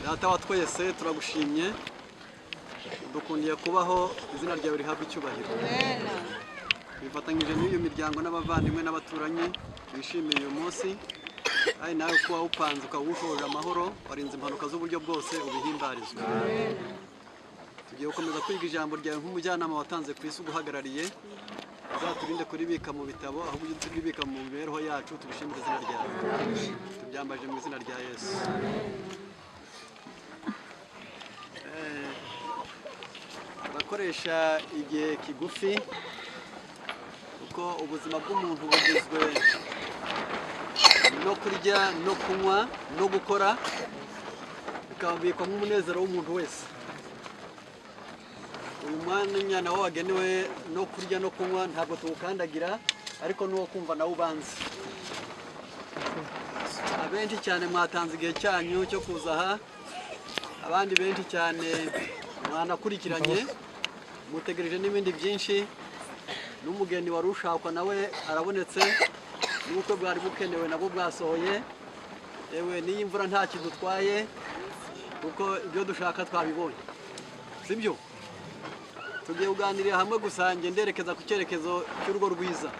data wa twese turagushimye dukundiye kubaho izina ryawe rihabwa icyubahiro bifatanyije n'iyo miryango n'abavandimwe n'abaturanyi bishimiye uyu munsi ari nawe kuba upanze ukawushoje amahoro warinze impanuka z'uburyo bwose ubihimbarizwa tugiye gukomeza kwiga ijambo ryawe nk'umujyanama watanze ku isi uguhagarariye uzaturinde kuribika mu bitabo ahubwo ujye turibika mu mibereho yacu tubishimire izina ryawe tubyambaje mu izina rya Yesu. Bakoresha igihe kigufi kuko ubuzima bw'umuntu bugizwe no kurya no kunywa no gukora bikabikwa nk'umunezero w'umuntu wese. Uyu mwanya nawo wagenewe no kurya no kunywa ntabwo tuwukandagira ariko nuwo kumva nawe ubanze. Abenshi cyane mwatanze igihe cyanyu cyo kuza aha, abandi benshi cyane mwanakurikiranye mutegereje n'ibindi byinshi, n'umugeni wari ushakwa nawe arabonetse, n'ubukwe bwari bukenewe nabwo bwasohoye. Yewe n'iyi mvura nta kintu dutwaye kuko ibyo dushaka twabibonye, sibyo? Tugiye kuganirira hamwe gusa njye nderekeza ku cyerekezo cy'urugo rwiza.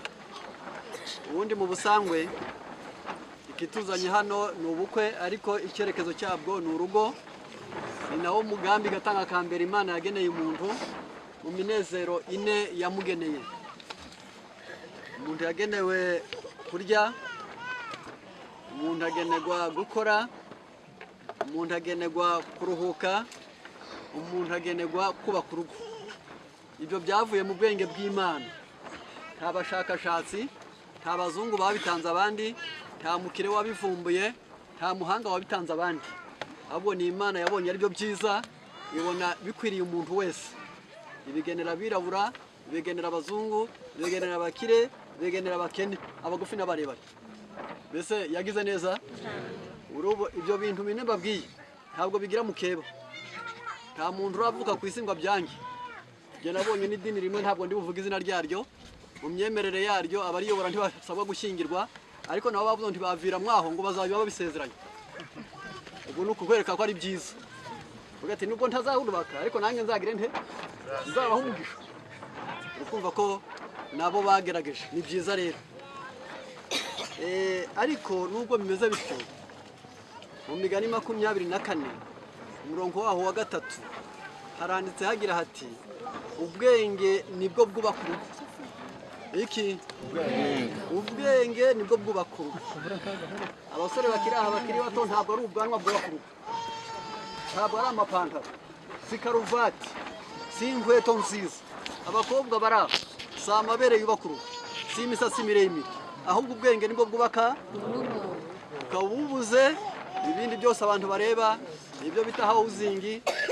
Ubundi mu busangwe ikituzanye hano ni ubukwe ariko icyerekezo cyabwo ni urugo. Ni nawo mugambi gatanga kambere Imana yageneye umuntu mu minezero ine yamugeneye. Umuntu yagenewe kurya, umuntu agenerwa gukora, umuntu agenerwa kuruhuka, umuntu agenerwa kubaka urugo. Ibyo byavuye mu bwenge bw'Imana. Nta bashakashatsi, nta bazungu babitanze abandi, nta mukire wabivumbuye, nta muhanga wabitanze abandi. Ahubwo ni Imana yabonye ari byo byiza, ibona bikwiriye umuntu wese. Ibigenera abirabura, ibigenera abazungu, ibigenera abakire, ibigenera abakene, abagufi n'abarebare. Mbese yagize neza? Ibyo bintu bine mbabwiye ntabwo bigira mukeba. Nta muntu uravuka ku isi ngo abyange. Njye nabonye n'idini rimwe ntabwo ndi buvuga izina ryaryo, mu myemerere yaryo abariyobora ntibasabwa gushyingirwa, ariko nabo bavuze ngo ntibavira mwaho ngo bazabiba babisezeranye. Ubwo ni ukukwereka ko ari byiza. Uvuga ati nubwo ntazahurubaka ariko nanjye nzagire nte nzabaho umugisha. Ukumva ko nabo bagerageje, ni byiza rero. Ariko nubwo bimeze bityo, mu migani 24 umurongo waho wa 3 haranditse hagira hati ubwenge nibwo bwubaka urugo. Iki ubwenge nibwo bwubaka urugo. Abasore bakiri aha bakiri bato ntabwo ari ubwanwa bwubaka urugo, ntabwo ari amapantaro, si karuvati, si inkweto nziza. Abakobwa bari aho si amabere yubaka urugo, si imisatsi miremire, ahubwo ubwenge nibwo bwubaka urugo. Ukaba ubuze ibindi byose abantu bareba, ibyo bita housing,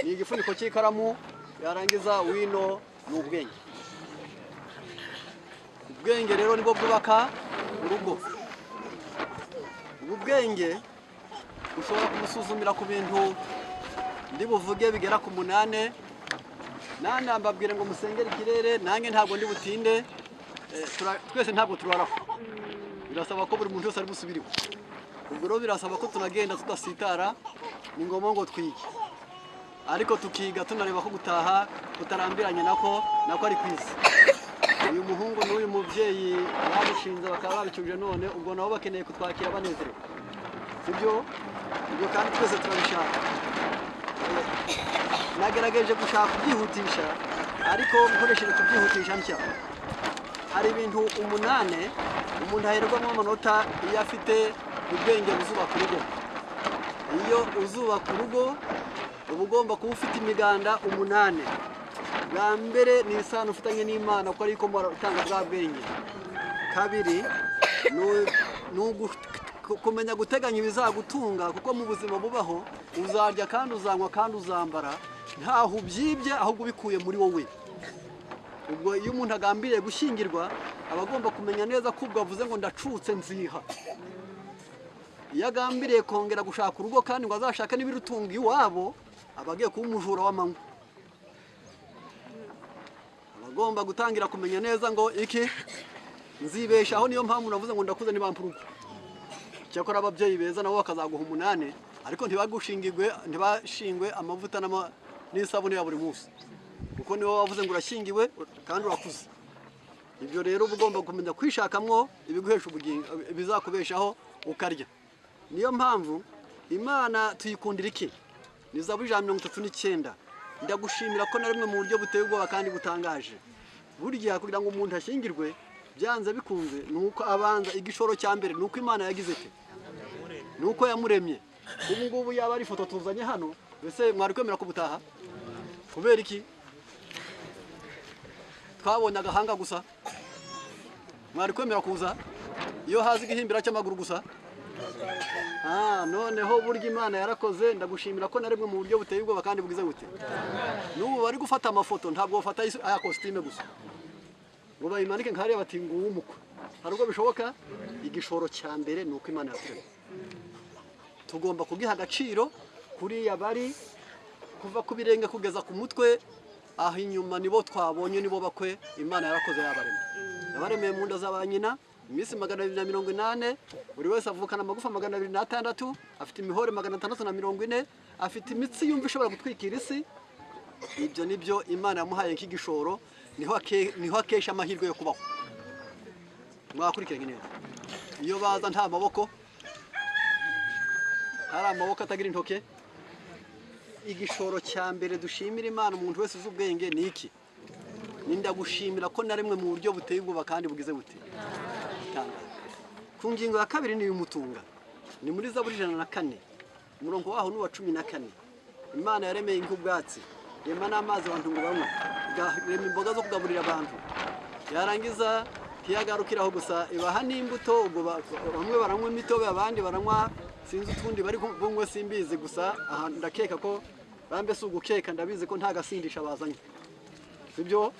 ni igifuniko cy'ikaramu yarangiza wino ni ubwenge. Ubwenge rero nibwo bwubaka urugo. Ubu bwenge ushobora kumusuzumira ku bintu ndi buvuge bigera ku 8. Mbabwire ngo musengere ikirere, nange ntabwo ndi butinde. Twese ntabwo turaraho, birasaba ko buri muntu wese ari busubiriwe. Ubwo rero birasaba ko tunagenda tudasitara, ni ngombwa ngo twige, ariko tukiga tunareba ko gutaha kutarambiranye nako ari kwiza. Uyu muhungu n'uyu mubyeyi babishinze bakaba babicuje none, ubwo nabo bakeneye kutwakira banezerewe, sibyo? Ibyo kandi twese turabishaka. Nagerageje gushaka kubyihutisha ariko nkoresheje kubyihutisha ntya. Hari ibintu 8 umuntu aherwamo amanota iyo afite ubwenge buzubaka urugo. Iyo uzubaka urugo uba ugomba kuba ufite imiganda 8. Bwa mbere ni isano ufitanye n'Imana ko ariko utanga bwa bwenge. Kabiri kumenya guteganya ibizagutunga, kuko mu buzima bubaho uzarya kandi uzanywa kandi uzambara ntaho ubyibye ahubwo ubikuye muri wowe. Ubwo iyo umuntu agambiriye gushyingirwa aba agomba kumenya neza ko ubwo avuze ngo ndacutse nziha. Iyo agambiriye kongera gushaka urugo kandi ngo azashaka n'ibirutunga iwabo, aba agiye kuba umujura w'amanywa. Agomba gutangira kumenya neza ngo iki nzibeshaho, niyo mpamvu navuze ngo ndakuze nibampurugo. Cyakora ababyeyi beza nabo bakazaguha 8 ariko ntibashingwe amavuta n'isabune ya buri munsi, kuko niwo wavuze ngo urashingiwe kandi urakuze. Ibyo rero uba ugomba kumenya kwishakamwo ibiguhesha ubugingo, bizakubeshaho ukarya. Niyo mpamvu Imana tuyikundira iki? Ni Zaburi 139. Ndagushimira ko na rimwe mu buryo buteye ubwoba kandi butangaje. Burya kugira ngo umuntu ashingirwe byanze bikunze nuko abanza igishoro cya mbere nuko Imana yagize ite, nuko yamuremye. Ubu ngubu yaba ari ifoto tuzanye hano, ese mwari kwemera ko butaha? Kubera iki? Twabonye agahanga gusa, mwari kwemera kuza iyo hazi igihimbira cy'amaguru gusa? Noneho burya Imana yarakoze. Ndagushimira ko na rimwe mu buryo buteye ubwoba kandi bugize gute. N'ubu bari gufata amafoto ntabwo bafata aya costume gusa ngo bayimanike nkariya bati nguwo umukwe. Hari ubwo bishoboka. Igishoro cya mbere nuko Imana yaturemye, tugomba kugiha agaciro. Kuriya bari kuva ku birenge kugeza ku mutwe, aho inyuma nibo twabonye, nibo bakwe Imana yarakoze yabaremye. Yabaremeye mu nda za ba nyina iminsi 280, buri wese avukana amagufa 206, afite imihore 640, afite imitsi yumva ishobora gutwikira isi. Ibyo nibyo Imana yamuhaye nk'igishoro, niho akesha amahirwe yo kubaho. Mwakurikiranye neza. Iyo baza nta maboko, hari amaboko atagira intoke, igishoro cya mbere dushimira Imana umuntu wese uzi ubwenge ni iki? Ndagushimira ko na rimwe mu buryo buteye ubwoba kandi bugize bute. Ku ngingo ya kabiri ni umutunga, ni muri Zaburi 104, umurongo waho n'uwa 14. Imana yaremeye nk'ubwatsi, yema n'amazi abantu ngo banywe, yarema imboga zo kugaburira abantu. Yarangiza ntiyagarukiraho gusa, ibaha n'imbuto. Ubwo bamwe baranywa imitobe, abandi baranywa sinzi utundi bari bumwe simbizi gusa. Aha ndakeka ko bambe si ugukeka, ndabizi ko nta gasindisha bazanye, sibyo?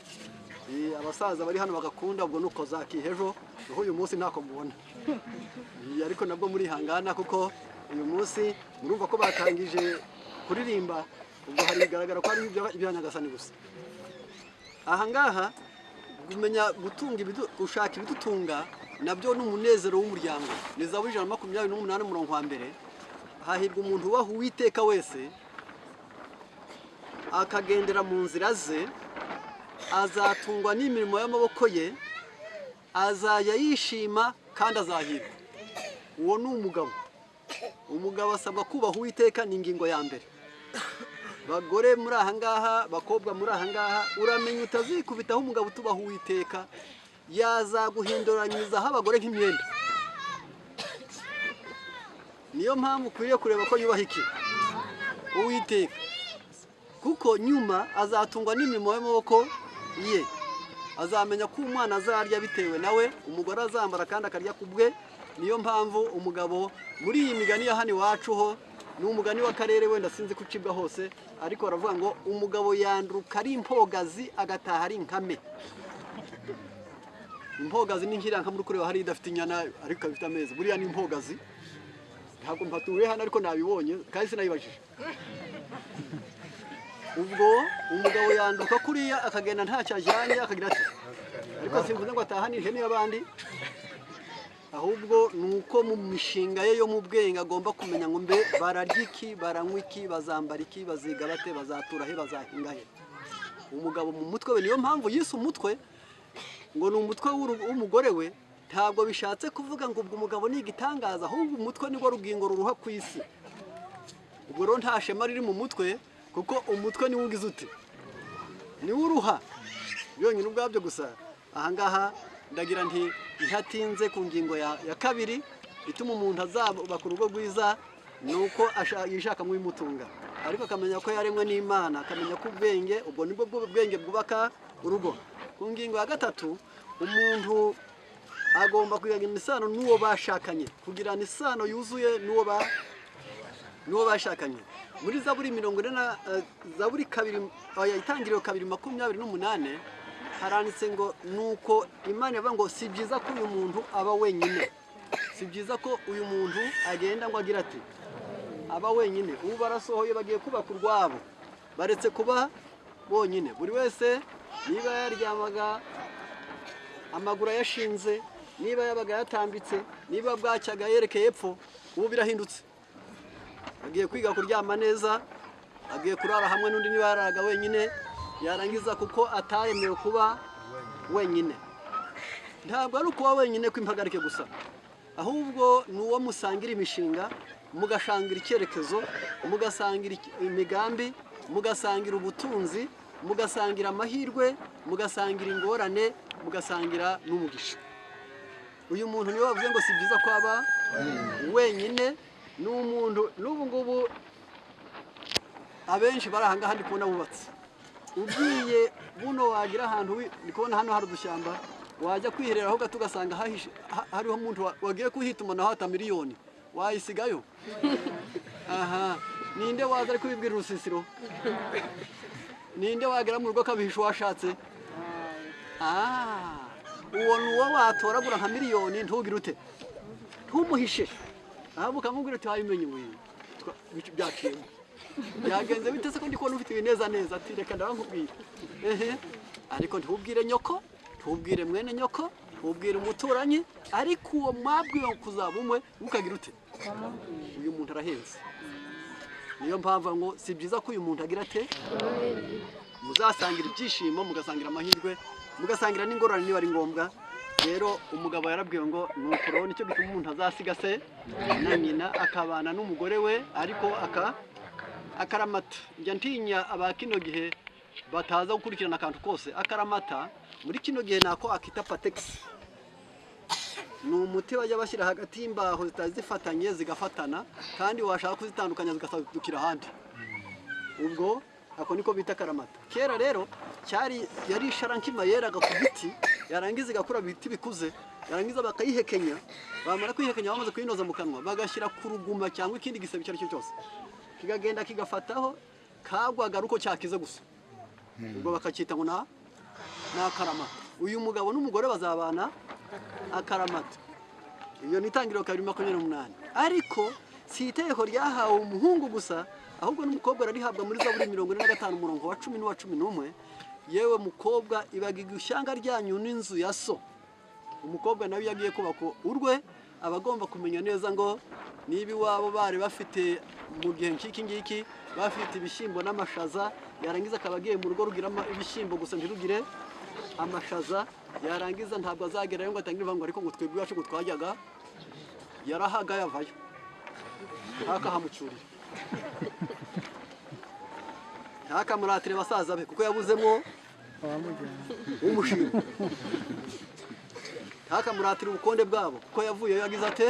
Abasaza bari hano bagakunda, ubwo nuko zakihejo uho uyu munsi ntako mubona. Ariko nabwo muri hangana, kuko uyu munsi murumva ko batangije kuririmba, ubwo hari bigaragara ko ari ibyanyagasani gusa. Aha ngaha kumenya gutunga gushaka ibidutunga nabyo n'umunezero w'umuryango. Ni Zaburi 128 umurongo wa mbere. Hahirwa umuntu ubaha Uwiteka wese, akagendera mu nzira ze, azatungwa n'imirimo y'amaboko ye, azajya yishima kandi azahirwa. Uwo ni umugabo. Umugabo asabwa kubaha Uwiteka, ni ingingo ya mbere. Bagore muri aha ngaha, bakobwa muri aha ngaha, uramenya utazikubitaho umugabo utubaha Uwiteka, yazaguhinduranyizaho abagore nk'imyenda. Niyo mpamvu ukwiriye kureba ko yubaha iki? Uwiteka. Kuko nyuma azatungwa n'imirimo y'amaboko ye. Azamenya ko umwana azarya bitewe nawe, umugore azambara kandi akarya kubwe. Niyo mpamvu umugabo muri iyi migani ya hano iwacu ho, ni umugani w'akarere wenda sinzi kucibwa hose, ariko baravuga ngo umugabo yanduka ari impogazi agataha ari inkame. Impogazi ni nkiriya nka muri kureba hari idafite inyana ariko ifite amezi, buriya ni impogazi. Ntabwo mpatuye hano ariko nabibonye kandi sinayibajije. Ubwo umugabo yanduka kuriya akagenda ntacyo ajyanye, akagira ati ariko simvuze ngo atahane ihene y'abandi, ahubwo nuko mu mishinga ye yo mu bwenge agomba kumenya ngo mbe bararya iki, baranywa iki, bazambara iki, baziga bate, bazatura he, bazahinga he. Umugabo mu mutwe we, niyo mpamvu yise umutwe ngo ni umutwe w'umugore we. Ntabwo bishatse kuvuga ngo ubwo umugabo ni igitangaza, ahubwo umutwe nibwo rugingo ruruha ku isi. Ubwo rero nta shema riri mu mutwe, kuko umutwe niwo ugize ute, niwo uruha byonyine ubwabyo gusa. Aha ngaha ndagira nti ntatinze ku ngingo ya kabiri ituma umuntu azabaka urugo rwiza, nuko yishaka mu bimutunga, ariko akamenya ko yaremwe n'Imana, akamenya ko ubwenge, ubwo nibwo bwenge bwubaka urugo. Ku ngingo ya gatatu, umuntu agomba kugirana isano n'uwo bashakanye, kugirana isano yuzuye n'uwo bashakanye. Muri Zaburi 40 Zaburi 2 itangiriro 2:28 haranditse ngo nuko Imana yavuga ngo si byiza ko uyu muntu aba wenyine, si byiza ko uyu muntu agenda ngo agira ati aba wenyine. Ubu barasohoye bagiye kubaka urwabo, baretse kuba bonyine. Buri wese niba yaryamaga amaguru yashinze, niba yabaga yatambitse, niba bwacyaga yerekeye epfo, ubu birahindutse. agiye kwiga kuryama neza, agiye kurara hamwe n'undi niba yararaga wenyine, yarangiza kuko ataremewe kuba wenyine. Ntabwo ari ukuba wenyine kw'impagarike gusa, ahubwo ni uwo musangira imishinga, mugashangira icyerekezo, mugasangira imigambi, mugasangira ubutunzi, mugasangira amahirwe, mugasangira ingorane, mugasangira n'umugisha. Uyu muntu niwe bavuze ngo si byiza kwaba wenyine. Ni umuntu n'ubu ngubu abenshi bari aha ngaha ndi kubona bubatse. Ugiye buno wagira ahantu ndi kubona hano hari udushyamba, wajya kwiherera aho gato ugasanga hariho umuntu wagiye kuhituma naho hata miliyoni, wayisigayo? Aha, ninde waza ari kubibwira urusisiro? Ninde wagera mu rugo akabihisha uwashatse? Uwo ni uwo watoragura nka miliyoni ntugire ute, ntumuhishe, ahubwo ukamubwira uti wabimenye we byaciyemo, byagenze bite se ko ndi kubona ufite ibineza neza, ati reka ndabankubwira. Ariko ntubwire nyoko, ntubwire mwene nyoko, ntubwire umuturanyi, ariko uwo mwabwiwe kuzaba umwe ukagira ute, uyu muntu arahenze. Niyo mpamvu ngo si byiza ko uyu muntu agira ate, muzasangira ibyishimo, mugasangira amahirwe, mugasangira n'ingorane niba ari ngombwa. Rero umugabo yarabwiwe ngo nuko nicyo gituma umuntu azasiga se na nyina akabana n'umugore we, ariko akaramata. Njya ntinya aba kino gihe bataza gukurikirana akantu kose. Akaramata muri kino gihe nako akita patex, ni umuti bajya bashyira hagati y'imbaho zitazifatanye zigafatana, kandi washaka kuzitandukanya zigasadukira ahandi. Ubwo ako niko bita karamata. Kera rero yari isharankima yeraga ku biti, yarangiza igakura biti bikuze, yarangiza bakayihekenya, bamara kwihekenya bamaze kuyinoza mu kanwa bagashyira ku ruguma cyangwa ikindi gisebe icyo ari cyo cyose, kigagenda kigafataho, kagwaga uko cyakize gusa. Ubwo bakacyita ngo na karamata. Uyu mugabo n'umugore bazabana akaramata. Iyo ni itangiriro 228. Ariko si itegeko ryahawe umuhungu gusa, ahubwo n'umukobwa rarihabwa muri Zaburi 45 umurongo wa 10 n'uwa 11. Yewe mukobwa ibagiga ishyanga ryanyu n'inzu ya so. Umukobwa nawe yagiye kubaka urwe, abagomba kumenya neza ngo niba iwabo bari bafite mu gihe nk'iki ngiki bafite ibishyimbo n'amashaza, yarangiza akabagiye mu rugo rugira ibishyimbo gusa ntirugire amashaza, yarangiza ntabwo azagerayo ngo atangire ngo ariko ngo twebwe iwacu twajyaga, yarahaga yavayo ntakahamucyurire, ntakamuratire basaza be kuko yabuzemo umushinga, ntakamuratire ubukonde bwabo kuko yavuyeyo yagize ate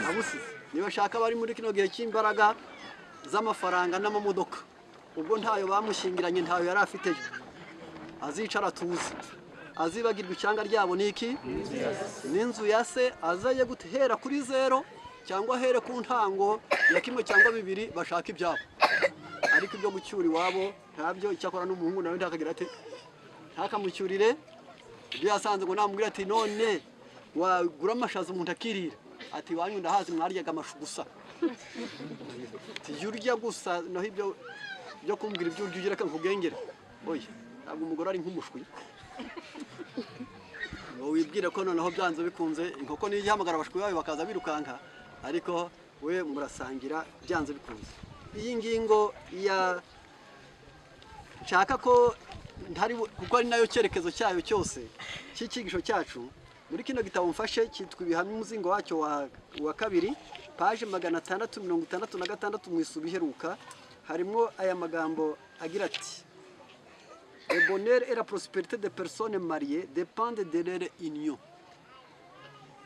abusize. Niba shaka bari muri kino gihe cy'imbaraga z'amafaranga n'amamodoka, ubwo ntayo bamushingiranye, ntayo yari afiteyo, azicara tuzi, azibagirwa icyanga ryabo niki n'inzu ya se, azaye guhera kuri zero cyangwa here ku ntango ya kimwe cyangwa bibiri bashaka ibyabo. Ariko ibyo gucyura iwabo ntabyo. Icyakora n'umuhungu nawe ntakagira ate, ntakamucyurire. Ibyo yasanze ngo namubwira ati none wagura amashaza umuntu akirira, ati wanyu ndahazi mwaryaga amashu gusa, tiyurya gusa, naho ibyo byo kumbwira ibyo urya ugira nkugengera. Oya, ntabwo umugore ari nk'umushwi ngo wibwire ko noneho byanze bikunze inkoko niyihamagara abashwi bawe bakaza birukanka, ariko we murasangira byanze bikunze. Iyi ngingo ya nshaka ko ntari kuko ari nayo cyerekezo cyayo cyose cy'ikigisho cyacu muri kino gitabo mfashe cyitwa ibihamya umuzingo wacyo wa kabiri, page 666 mu isubi iheruka, harimo aya magambo agira ati: Le bonheur et la prospérité des personnes mariées dépendent de leur union.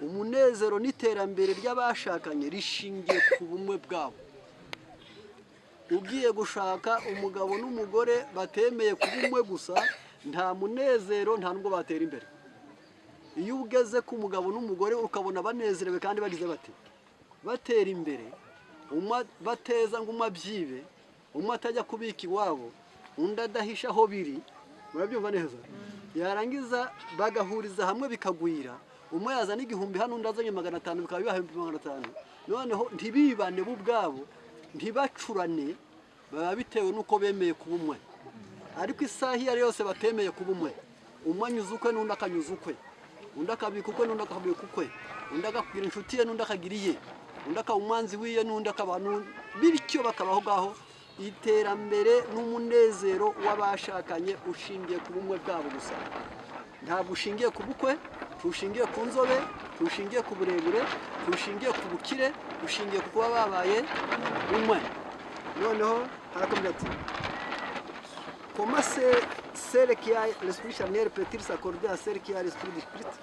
Umunezero n'iterambere ry'abashakanye rishingiye ku bumwe bwabo. Ugiye gushaka umugabo n'umugore batemeye ku bumwe gusa, nta munezero, nta nubwo batera imbere. Iyo ugeze ku mugabo n'umugore ukabona banezerewe kandi bagize bati batera imbere, bateza ngo umabyibe, atajya kubika iwabo, undi adahisha aho biri, murabyumva neza. Yarangiza bagahuriza hamwe bikagwira, umwe yazana 1000 hano undi azanye 500, bikaba bibaha 500. Noneho ntibibane bo ubwabo, ntibacurane, baba bitewe nuko bemeye kuba umwe. Ariko isaha iyo yose batemeye kuba umwe, umwe anyuze ukwe n'undi akanyuza ukwe, undi akabika ukwe n'undi akabika ukwe, undi agakwira inshuti ye n'undi akagiriye, undi akaba umwanzi wiye n'undi akaba bityo bakabaho ngaho iterambere n'umunezero w'abashakanye ushingiye ku bumwe bwabo gusa ntabwo ushingiye ku bukwe ushingiye ku nzobe ushingiye ku burebure ushingiye ku bukire ushingiye ku kuba babaye umwe noneho harakomeza ati comment celle qui a l'esprit charnel peut-il s'accorder à celle qui a l'esprit du Christ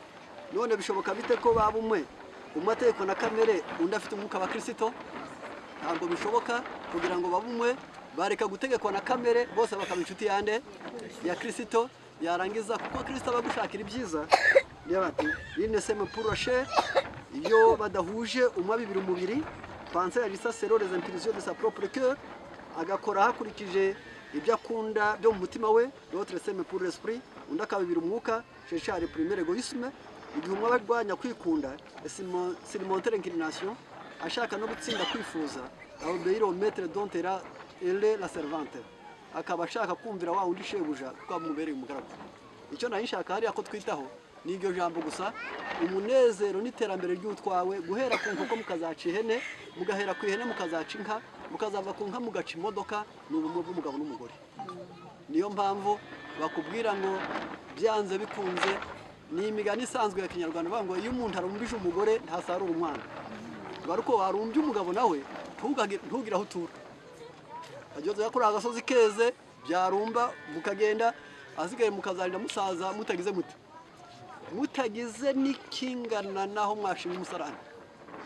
none bishoboka bite ko baba umwe umategeko na kamere undi afite umwuka wa Kristo ntabwo bishoboka kugira ngo babe umwe bareka gutegekwa na kamere bose bakaba inshuti yande ya Kristo yarangiza kuko Kristo abagushakira ibyiza bati bine sema pourracher iyo badahuje umwe bibiri umubiri pense à ça c'est les impulsions de sa propre cœur agakora hakurikije ibyo akunda byo mu mutima we l'autre sema pour l'esprit undi akabibira umwuka chercher à réprimer l'égoïsme igihe umwe barwanya kwikunda c'est monter inclination ashaka no gutsinda kwifuza aho beiro mettre dont elle la servante akaba ashaka kumvira wa undi shebuja kwa mubereye umugaragu icyo nayishaka hari ako twitaho ni iryo jambo gusa umunezero n'iterambere ry'utwawe guhera ku nkoko mukazaca ihene mugahera ku ihene mukazaca inka mukazava ku nka mugaca imodoka n'ubumwe bw'umugabo n'umugore niyo mpamvu bakubwira ngo byanze bikunze ni imigani isanzwe ya Kinyarwanda bavuga ngo iyo umuntu arumbije umugore ntasarura umwana baruko warumbye umugabo nawe ntugire aho utura ageze yakora agasozi keze byarumba mukagenda asigaye mukazarira musaza mutagize mutagize n'ikingana naho mwashimye umusarani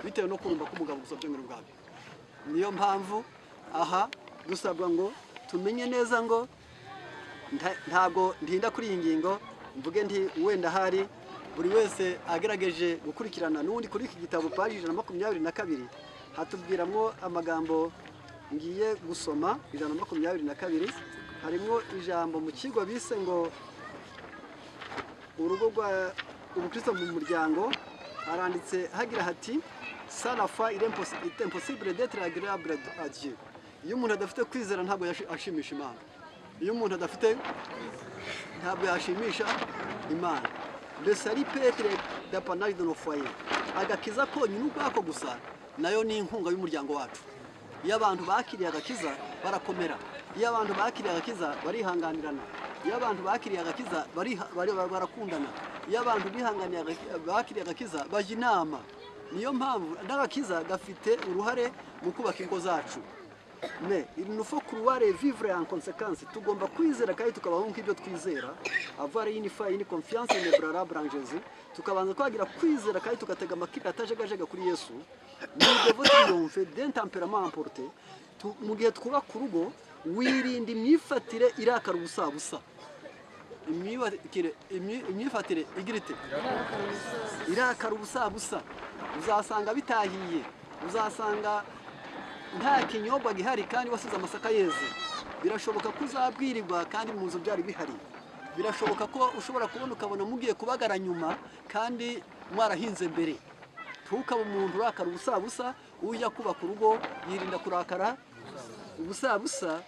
bitewe no kurumba k'umugabo gusa byongera ubwabyo niyo mpamvu aha dusabwa ngo tumenye neza ngo ntabwo ndinda kuri iyi ngingo mvuge nti wenda hari buri wese agerageje gukurikirana n'undi kuri iki gitabo page 122 hatubwiramo amagambo ngiye gusoma 122 harimo ijambo mu kigo bise ngo urugo rwa ubukristo mu muryango haranditse hagira hati sans la foi il est impossible d'être agréable à Dieu iyo umuntu adafite kwizera ntabwo yashimisha Imana iyo umuntu adafite ntabwo yashimisha Imana le salut peut être d'apanage de nos foyers agakiza ko nyine ubwako gusa nayo ni inkunga y'umuryango wacu iyo abantu bakiriye agakiza barakomera iyo abantu bakiriye agakiza barihanganirana iyo abantu bakiriye agakiza barakundana iyo abantu bihanganiye bakiriye agakiza bajya inama niyo mpamvu n'agakiza gafite uruhare mu kubaka ingo zacu mais il nous faut croire et vivre en conséquence tugomba kwizera kandi tukabaho nk'ibyo twizera avoir une foi une confiance inébranlable en Jésus tukabanza kwagira kwizera kandi tugatega amakiri atajegajega kuri Yesu nous devons triompher d'un tempérament emporté mu gihe twubaka urugo wirinda imyifatire irakara ubusabusa imyifatire igirite irakara ubusabusa uzasanga bitahiye uzasanga nta kinyobwa gihari kandi wasize amasaka yeze birashoboka ko uzabwirirwa kandi mu nzu byari bihari birashoboka ko ushobora kubona ukabona mugiye kubagara nyuma kandi mwarahinze mbere tukaba umuntu urakara ubusabusa ujya kubaka urugo yirinda kurakara ubusabusa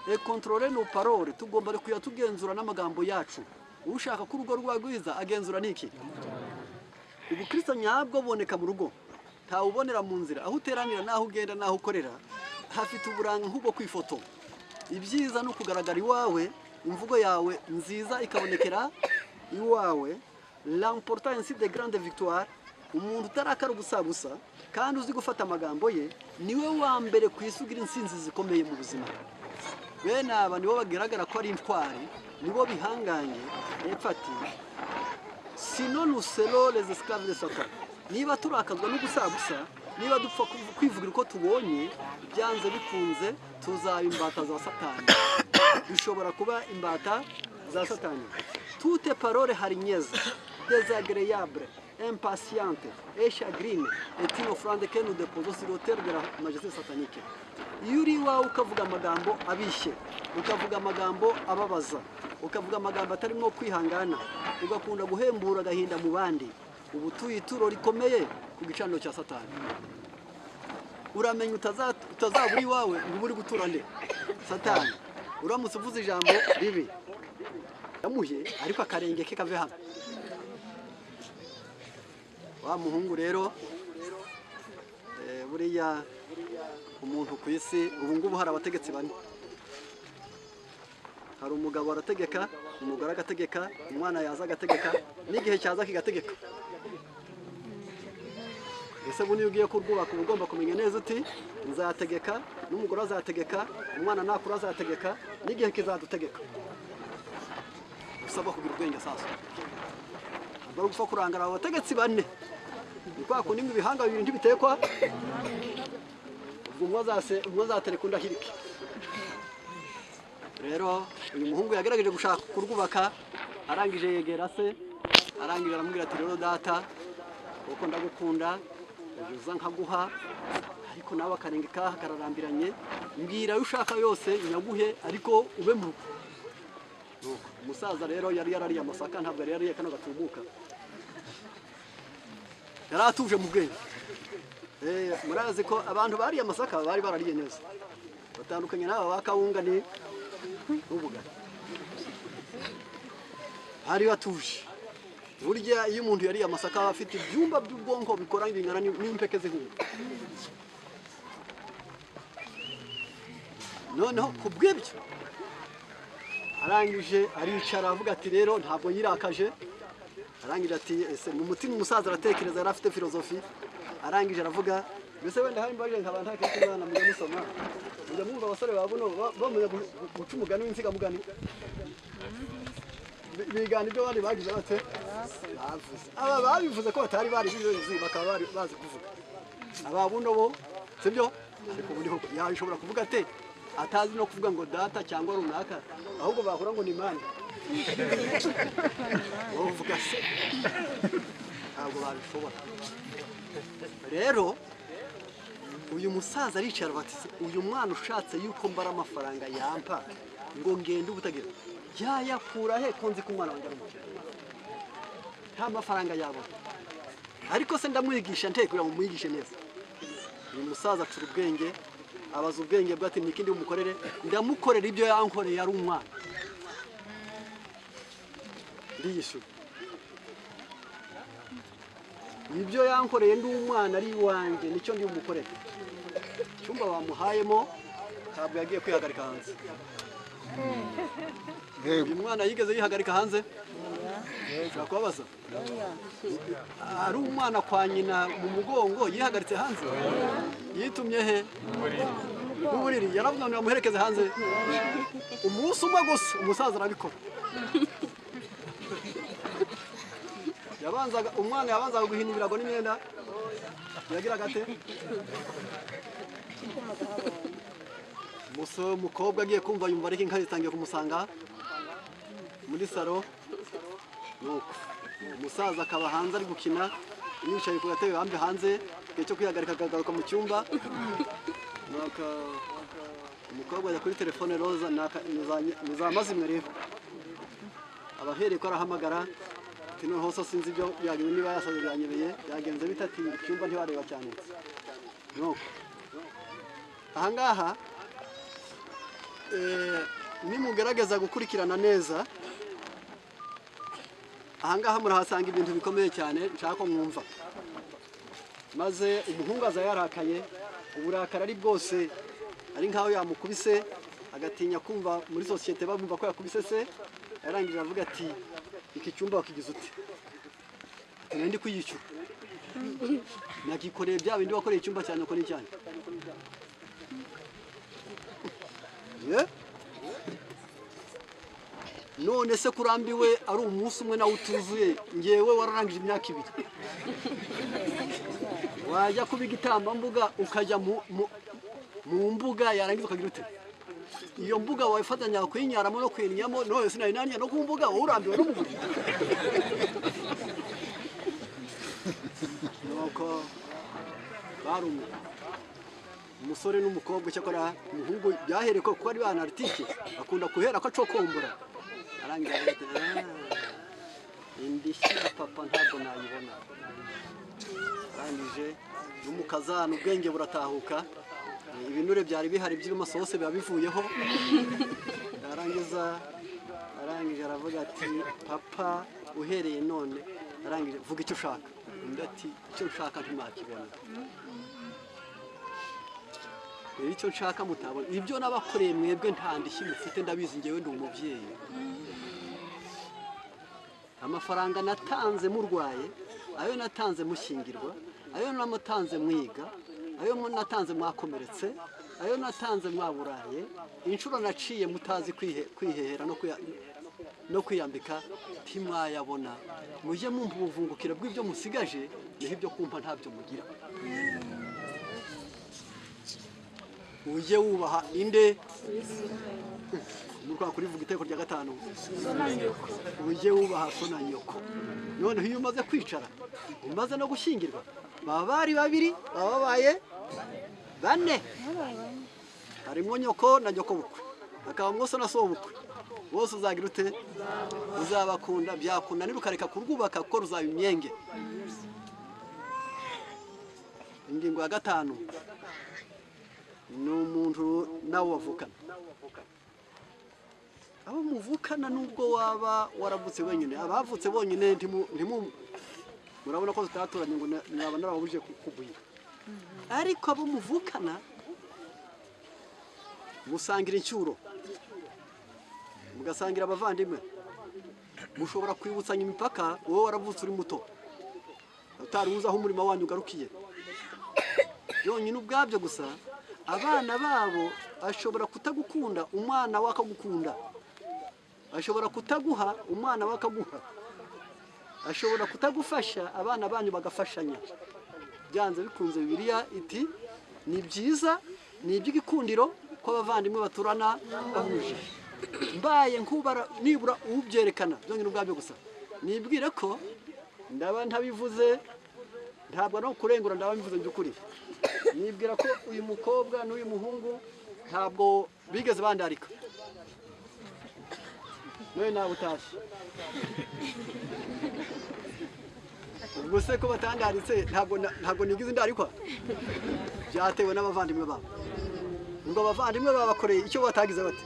et contrôler nos paroles tugomba kuya tugenzura n'amagambo yacu ushaka ko urugo rwagwiza agenzura niki ubukristo nyabwo boneka mu rugo ntawubonera mu nzira aho uteranira naho ugenda naho ukorera hafite uburanga nk'ubwo kwifoto ibyiza no kugaragara iwawe imvugo yawe nziza ikabonekera iwawe l'importance de grande victoire umuntu utarakara ubusabusa kandi uzi gufata amagambo ye niwe wa mbere kwisugira insinzi zikomeye mu buzima bene aba nibo bagaragara ko ari intwari nibo bihanganye epfati sinon nous serons les esclaves de Satan niba turakazwa no gusabusa niba dupfa kwivugira uko tubonye byanze bikunze tuzaba imbata za Satani bishobora kuba imbata za Satani toutes paroles harigneuses désagréables impatientes et chagrines est une offrande que nous déposons sur l'autel de la majesté satanique iyo uri wawe ukavuga amagambo abishye ukavuga amagambo ababaza ukavuga amagambo atarimo kwihangana ugakunda guhembura agahinda mu bandi ubu tuyituro rikomeye ku gicaniro cya Satani uramenya utazabura iwawe ngo uri gutura nde Satani uramutse uvuze ijambo ribi yamuhe ariko akarenge ke kave hano wa muhungu rero buriya umuntu ku isi ubu ngubu hari abategetsi bane. Hari umugabo arategeka, umugore agategeka, umwana yaza agategeka, n'igihe cyaza kigategeka. Ese ubu niyo ugiye kurwubaka uba ugomba kumenya neza uti nzategeka, n'umugore azategeka, umwana nakura azategeka, n'igihe kizadutegeka. Usabwa kugira ubwenge sasa. Bari gupfa kurangara abo bategetsi bane. Ni kwa kundi ibihanga bibiri ntibitekwa. Ubwo umwe azatereka undi ahirike. Rero uyu muhungu yagerageje gushaka kurwubaka, arangije yegera se, arangije aramubwira ati rero data, kuko ndagukunda, uza nkaguha, ariko nawe akarenge kaha kararambiranye, mbwira ushaka yose nyaguhe, ariko ube mu rugo. Umusaza rero yari yarariye amasaka, ntabwo yari yariye kano gatumuka. Yari atuje mu bwenge. Murazi ko abantu bariye amasaka bari barariye neza. Batandukanye n'aba bakawunga ni n'ubugari. Hari batuje. Burya iyo umuntu yariye amasaka aba afite ibyumba by'ubwonko bikora ibingana n'impeke z'inkuba. Noneho kubw'ibyo arangije aricara avuga ati rero ntabwo yirakaje. Arangije ati ese mu mutima umusaza aratekereza, yari afite filozofi. Arangije aravuga mbese wenda hari mbaje nkaba ntaketse imana mujya musoma. Mujya mwumva abasore babuno bamenya guca umugani w'insigamugani. Bigana ibyo bari bagize bate bavuze. Aba babivuze ko batari bari bizi bakaba bari bazi kuvuga. Aba buno bo sibyo ariko ubundi ho yashobora kuvuga ate atazi no kuvuga ngo data cyangwa runaka, ahubwo bahura ngo ni imana. Uvuga se ntabwo babishobora. Rero uyu musaza aricara bati uyu mwana ushatse yuko mbara amafaranga yampa ngo ngende ubutagira yayakura he konzi ko umwana wanjye arumukira nta mafaranga yabona, ariko se ndamwigisha nte kugira ngo mwigishe neza. Uyu musaza acura ubwenge, abaza ubwenge bwe ati nikindi umukorere, ndamukorera ibyo yankoreye ari umwana ndiyishura. Ibyo yankoreye ndi umwana ari iwanjye nicyo ndi umukorere. Icyumba bamuhayemo ntabwo yagiye kwihagarika hanze. Uyu mwana yigeze yihagarika hanze? Ushobora kubabaza? Ari umwana kwa nyina mu mugongo yihagaritse hanze? Yitumye he? Mu buriri. Yaravuga ngo amuherekeze hanze. Umunsi umwe gusa umusaza arabikora. Umwana yabanzaga guhina ibirago n'imyenda, yagira gate umukobwa agiye kumva yumva ariko inka zitangiye kumusanga muri salo. Nuko umusaza akaba hanze ari gukina, yicaye ku gatebe bambe hanze, igihe cyo kwihagarika akagaruka mu cyumba. Nuko umukobwa ajya kuri telefone roza nizamazimwe rero abahereye ko arahamagara. Tino hose sinzi ibyo yagiye niba yasaze byanyebeye, yagenze bitati icyumba ntibareba cyane. No. Ahangaha nimugerageza gukurikirana neza, ahangaha murahasanga ibintu bikomeye cyane nshaka ko mwumva. Maze umuhungu aza yarakaye, uburakara ari bwose, ari nkaho yamukubise, agatinya kumva muri societe bamva ko yakubise se. Yarangije avuga ati iki cyumba wakigize ute? Ndi kuyicura. Nagikoreye bya bindi wakoreye icyumba cyane ko ni cyane. None se kurambiwe ari umunsi umwe nawe utuzuye, ngewe wararangije imyaka 2. Wajya kubiga itambambuga ukajya mu mbuga yarangiza ukagira ute? Iyo mbuga wayifatanya kuyinyaramo no kwinyamo, no sinari nanya no kumbuga urambiwe n'umuguri. Nuko barumu umusore n'umukobwa cyakora umuhungu byahereye ko ari bana artike akunda kuhera ko acokombora. Arangira ati indishyi papa ntabwo nayibona. Arangije n'umukazana ubwenge buratahuka, ibinure byari bihari by'irimo sose biba bivuyeho. Arangije aravuga ati papa uhereye none, arangije vuga icyo ushaka. Undi ati icyo ushaka ntimakibona. icyo nshaka mutabona ibyo nabakoreye mwebwe nta ndishyi mufite ndabizi ngewe ndi umubyeyi amafaranga natanze murwaye ayo natanze mushyingirwa ayo namutanze mwiga ayo natanze mwakomeretse ayo natanze mwaburaye inshuro naciye mutazi kwihehera no kwiyambika ntimwayabona mujye mumva ubuvungukira bw'ibyo musigaje niho ibyo kumva ntabyo mugira ujye wubaha inde nuko kurivuga iteko rya gatanu ujye wubaha so na nyoko noneho iyo umaze kwicara umaze no gushyingirwa baba bari babiri baba babaye bane harimo nyoko na nyoko bukwe akaba mwose na so bukwe bose uzagira ute uzabakunda byakunanira ukareka kurwubaka kuko ruzaba imyenge ingingo ya gatanu ni umuntu nawe wavukana abo muvukana nubwo waba waravutse wenyine abavutse bonyine murabona ko tutaturanye ngo naba narababuje kugwira ariko abo muvukana musangira incyuro mugasangira abavandimwe mushobora kwibutsanya imipaka wowe waravutse uri muto utaruzi aho umurimo wanyu ugarukiye yonyine ubwabyo gusa abana babo ashobora kutagukunda umwana wakagukunda ashobora kutaguha umwana wakaguha ashobora kutagufasha abana banyu bagafashanya byanze bikunze Bibiliya iti ni byiza ni iby'igikundiro ko abavandimwe baturana bahuje mbaye nkubara nibura ubyerekana byonyine ubwabyo gusa nibwire ko ndaba ntabivuze ntabwo no kurengura ndaba mbivuze by'ukuri nibwira ko uyu mukobwa n'uyu muhungu ntabwo bigeze bandarika none nawe utashye ubwo se ko batandaritse ntabwo nigize indarikwa byatewe n'abavandimwe babo ngo abavandimwe babakoreye icyo batagize bati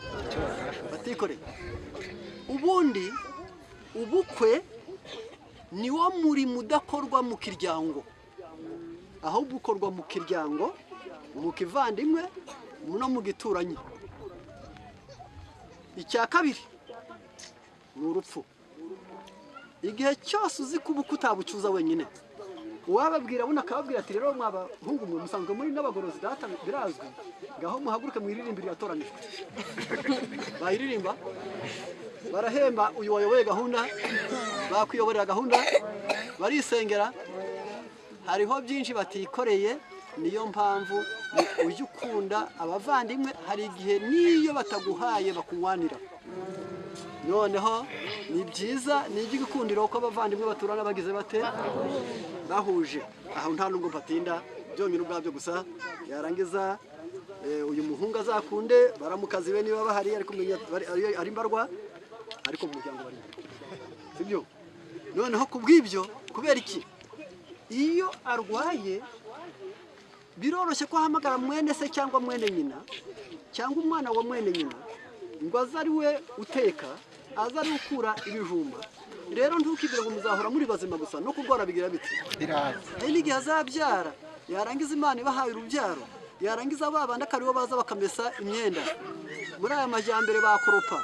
batikoreye ubundi ubukwe ni wo murimo udakorwa mu kiryango ahubwo ukorwa mu kiryango mu kivandimwe no mu gituranyi icya kabiri ni urupfu igihe cyose uzi ko ubukwe utabucuza wenyine uwababwira abona akababwira ati rero mwabahungu mwe musanzwe muri n'abagorozi data birazwi ngaho muhaguruke mwiririmbire iratoranijwe bayiririmba barahemba uyu wayoboye gahunda bakwiyoborera gahunda barisengera hariho byinshi batikoreye niyo mpamvu ujye ukunda abavandimwe hari igihe niyo bataguhaye bakunywanira noneho ni byiza ni iby'igikundiro ko abavandimwe baturana bagize bate bahuje aho nta nubwo mpatinda byonyine ubwabyo gusa yarangiza uyu muhungu azakunde baramukazi be niba bahari ariko ari mbarwa ariko mu muryango bari sibyo noneho kubw'ibyo kubera iki iyo arwaye biroroshye ko ahamagara mwene se cyangwa mwene nyina cyangwa umwana wa mwene nyina ngo aze ari we uteka aza ari ukura ibijumba rero ntukibwire ngo muzahora muri bazima gusa no kurwara bigira biti hari n'igihe azabyara yarangiza Imana ibahaye urubyaro yarangiza babandi akaribo baza bakamesa imyenda muri aya majyambere bakoropa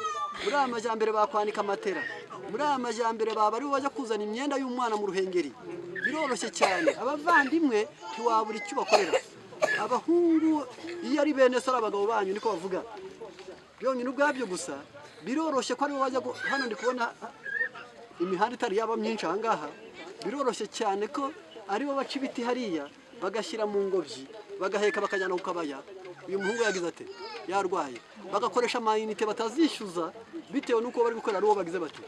muri aya majyambere bakwanika amatera muri aya majyambere baba aribo bajya kuzana imyenda y'umwana mu ruhengeri biroroshye cyane abavandimwe ntiwabura icyo bakorera abahungu iyo ari bene se ari abagabo banyu niko bavuga byonyine ubwabyo gusa biroroshye ko aribo bajya hano ndi kubona imihanda itari yaba myinshi aha ngaha biroroshye cyane ko aribo baca ibiti hariya bagashyira mu ngobyi bagaheka bakajyana ku kabaya uyu muhungu yagize ati yarwaye bagakoresha amayinite batazishyuza bitewe n'uko bari gukorera aribo bagize bati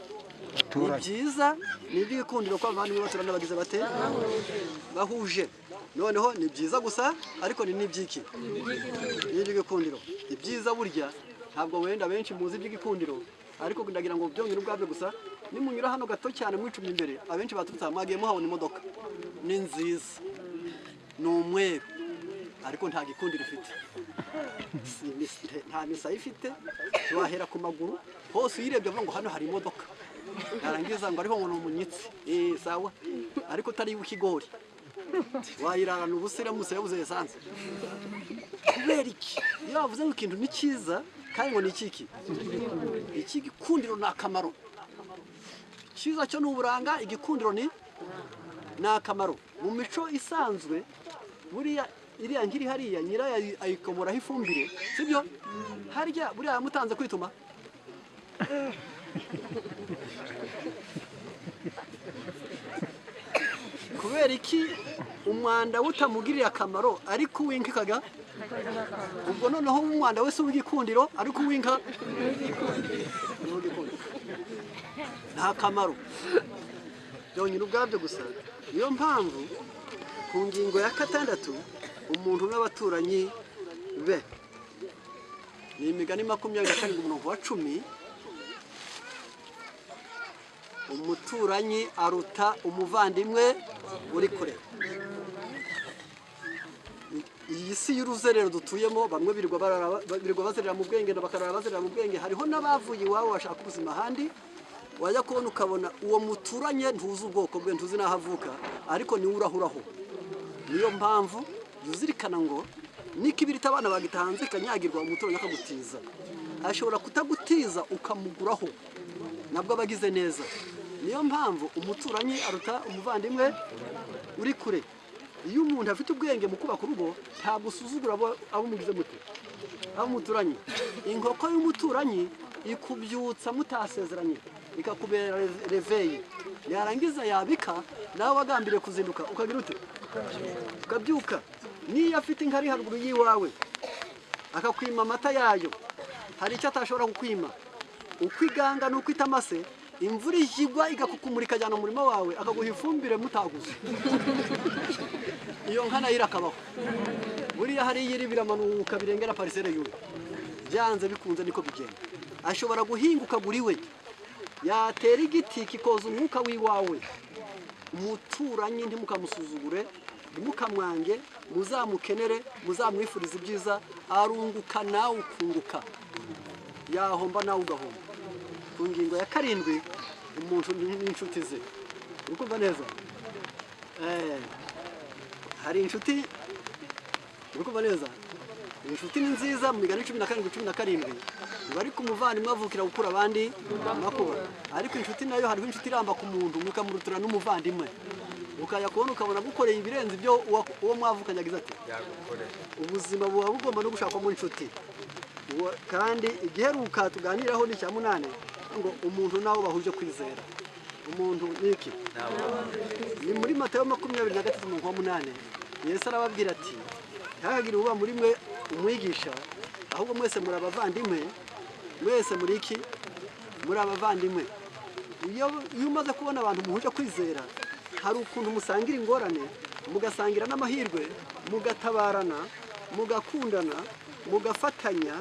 ni byiza ni iby'igikundiro ko abavandimwe baturana bagize bate bahuje noneho ni byiza gusa ariko ni n'ibyiki ni iby'igikundiro ibyiza burya ntabwo wenda benshi muzi iby'igikundiro ariko ndagira ngo byongere ubwabyo gusa nimunyura hano gato cyane mwicumye imbere abenshi baturutse mwagiye muhabona imodoka ni nziza ni umweru ariko nta gikundiro ifite nta misaya ifite wahera ku maguru hose uyirebye avuga ngo hano hari imodoka yarangiza ngo ariho ngo ni umunyitsi sawa ariko utari ikigori wayirarana ubusira musa yabuze esanse ku kubera iki iyo bavuze ngo ikintu ni cyiza kandi ngo ni iki gikundiro ni akamaro cyiza cyo ni uburanga igikundiro ni akamaro mu mico isanzwe buriya iriya nkiri hariya nyirayo ayikomoraho ifumbire sibyo harya buriya yamutanze kwituma kubera iki umwanda utamugirira akamaro ariko uwinkikaga ubwo noneho umwanda wese w'igikundiro ariko uwinka nta kamaro byonyine ubwabyo gusa niyo mpamvu ku ngingo ya 6 umuntu n'abaturanyi be ni imigani 27 umurongo wa 10 umuturanyi aruta umuvandimwe uri kure iyi si y'uruzerero dutuyemo bamwe birirwa bazerera mu bwenge bakarara bazerera mu bwenge hariho n'abavuye iwabo bashaka ubuzima ahandi wajya kubona ukabona uwo muturanye ntuzi ubwoko bwe ntuzi n'aho avuka ariko niwe urahuraho niyo mpamvu yuzirikana ngo nikibirita abana bagitahanze kanyagirwa umuturanyi akagutiza ashobora kutagutiza ukamuguraho nabwo abagize neza niyo mpamvu umuturanyi aruta umuvandimwe uri kure iyo umuntu afite ubwenge mu kubaka urugo ntabwo usuzugura abo mugize mute abo muturanyi inkoko y'umuturanyi ikubyutsa mutasezeranye ikakubera reveil yarangiza yabika nawe wagambiriye kuzinduka ukagira ute ukabyuka niyo afite inkari haruguru yiwawe akakwima amata yayo hari icyo atashobora kukwima ukwiganga nuko itamase imvura igwa igakukumurika cyane umurimo wawe akaguha ifumbire mutaguze iyo nkana irakabaho buriya hari yiri biramanuka birengera parcelle yuwe byanze bikunze niko bigenda ashobora guhinguka guriwe yatera igiti kikoza umwuka wiwawe umuturanyi ntimukamusuzugure mukamwange muzamukenere muzamwifuriza ibyiza arunguka nawe ukunguka yahomba nawe ugahomba ku ngingo ya 7 umuntu n'inshuti ze urukumva neza hari inshuti urukumva neza inshuti ni nziza mu migani 17 bari kumuvandimwe avukira gukura abandi makuba ariko inshuti nayo hariho inshuti iramba ku muntu mukamurutura n'umuvandimwe ukaya kubona ukabona gukoreye ibirenze ibyo uwo mwavukanye agize ati ubuzima buba bugomba no gushaka mu inshuti kandi igiheruka tuganiraho ni cya 8 ngo umuntu nawe bahuje kwizera umuntu niki ni muri Matayo 23:8 Yesu arababwira ati ntihagire uba muri mwe umwigisha ahubwo mwese muri abavandimwe mwese muri iki muri abavandimwe iyo umaze kubona abantu muhuje kwizera hari ukuntu musangira ingorane mugasangira n'amahirwe mugatabarana mugakundana mugafatanya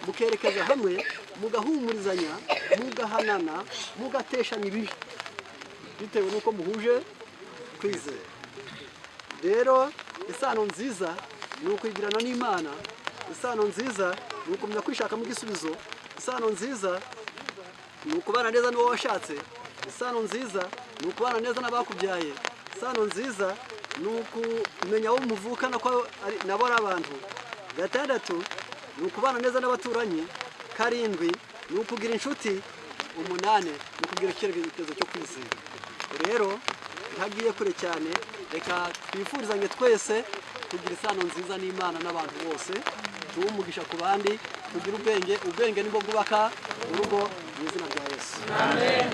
mukerekeza hamwe mugahumurizanya mugahanana mugateshanya ibibi bitewe nuko muhuje kwizera rero isano nziza ni ukwigirana n'Imana isano nziza ni ukumenya kwishaka mu gisubizo isano nziza ni ukubana neza n'uwo washatse isano nziza ni ukubana neza n'abakubyaye isano nziza ni ukumenya aho muvukana ko nabo ari abantu 6 ni ukubana neza n'abaturanyi 7 ni ukugira inshuti 8 ni ukugira icyerekezo cyo kwizera rero ntagiye kure cyane reka twifurizanye twese kugira isano nziza n'Imana n'abantu bose tuwumugisha ku bandi tugira ubwenge nibwo bwubaka urugo mu izina rya Yesu amen.